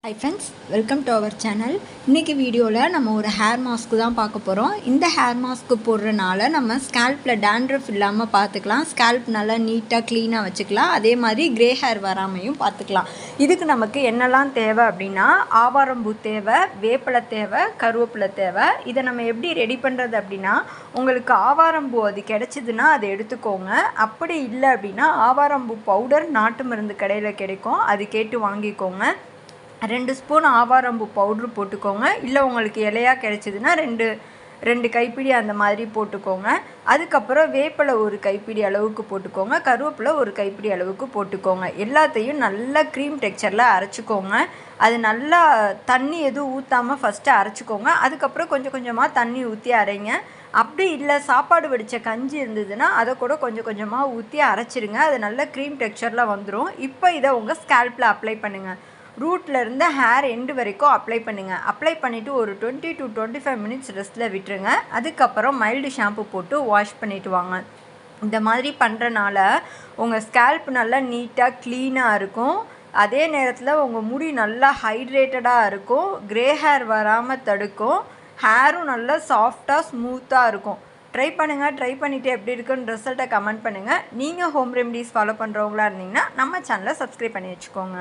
Hi friends, welcome to our channel. இன்னைக்கு வீடியோவில் நம்ம ஒரு ஹேர் மாஸ்க்கு தான் பார்க்க போகிறோம். இந்த ஹேர் மாஸ்க்கு போடுறனால நம்ம ஸ்கேல்பில் டேண்ட்ரஃப் இல்லாமல் பார்த்துக்கலாம். ஸ்கேல்ப் நல்லா நீட்டாக க்ளீனாக வச்சுக்கலாம். அதே மாதிரி கிரே ஹேர் வராமையும் பார்த்துக்கலாம். இதுக்கு நமக்கு என்னெல்லாம் தேவை அப்படின்னா ஆவாரம்பூ தேவை, வேப்பிலை தேவை, கருவேப்பிலை தேவை. இதை நம்ம எப்படி ரெடி பண்ணுறது அப்படின்னா உங்களுக்கு ஆவாரம்பூ அது கிடச்சிதுன்னா அதை எடுத்துக்கோங்க. அப்படி இல்லை அப்படின்னா ஆவாரம்பூ பவுடர் நாட்டு மருந்து கடையில் கிடைக்கும், அது கேட்டு வாங்கிக்கோங்க. 2 ஸ்பூன் ஆவாரம்பூ பவுட்ரு போட்டுக்கோங்க. இல்லை உங்களுக்கு இலையாக கிடைச்சிதுன்னா ரெண்டு கைப்பிடி அந்த மாதிரி போட்டுக்கோங்க. அதுக்கப்புறம் வேப்பிலை ஒரு கைப்பிடி அளவுக்கு போட்டுக்கோங்க, கருவேப்பிலை ஒரு கைப்பிடி அளவுக்கு போட்டுக்கோங்க. எல்லாத்தையும் நல்லா க்ரீம் டெக்ஸ்சரில் அரைச்சிக்கோங்க. அது நல்லா தண்ணி எதுவும் ஊற்றாமல் ஃபஸ்ட்டு அரைச்சிக்கோங்க. அதுக்கப்புறம் கொஞ்சம் கொஞ்சமாக தண்ணி ஊற்றி அரைங்க. அப்படி இல்லை சாப்பாடு வடித்த கஞ்சி இருந்ததுன்னா அதை கூட கொஞ்சம் கொஞ்சமாக ஊற்றி அரைச்சிருங்க. அது நல்லா க்ரீம் டெக்ஸ்சரில் வந்துடும். இப்போ இதை உங்கள் ஸ்கேல்பில் அப்ளை பண்ணுங்கள். ரூட்டில் இருந்து ஹேர் எண்டு வரைக்கும் அப்ளை பண்ணுங்கள். அப்ளை பண்ணிவிட்டு ஒரு 20 to 25 மினிட்ஸ் ரெஸ்ட்டில் விட்டுருங்க. அதுக்கப்புறம் மைல்டு ஷாம்பு போட்டு வாஷ் பண்ணிவிட்டு வாங்க. இந்த மாதிரி பண்ணுறனால உங்கள் ஸ்கேல்ப் நல்லா நீட்டாக க்ளீனாக இருக்கும். அதே நேரத்தில் உங்கள் முடி நல்லா ஹைட்ரேட்டடாக இருக்கும். க்ரே ஹேர் வராமல் தடுக்கும். ஹேரும் நல்லா சாஃப்டாக ஸ்மூத்தாக இருக்கும். ட்ரை பண்ணுங்கள். ட்ரை பண்ணிவிட்டு எப்படி இருக்குன்னு ரிசல்ட்டை கமெண்ட் பண்ணுங்கள். நீங்கள் ஹோம் ரெமடிஸ் ஃபாலோ பண்ணுறவங்களா இருந்தீங்கன்னா நம்ம சேனலை சப்ஸ்கிரைப் பண்ணி வச்சுக்கோங்க.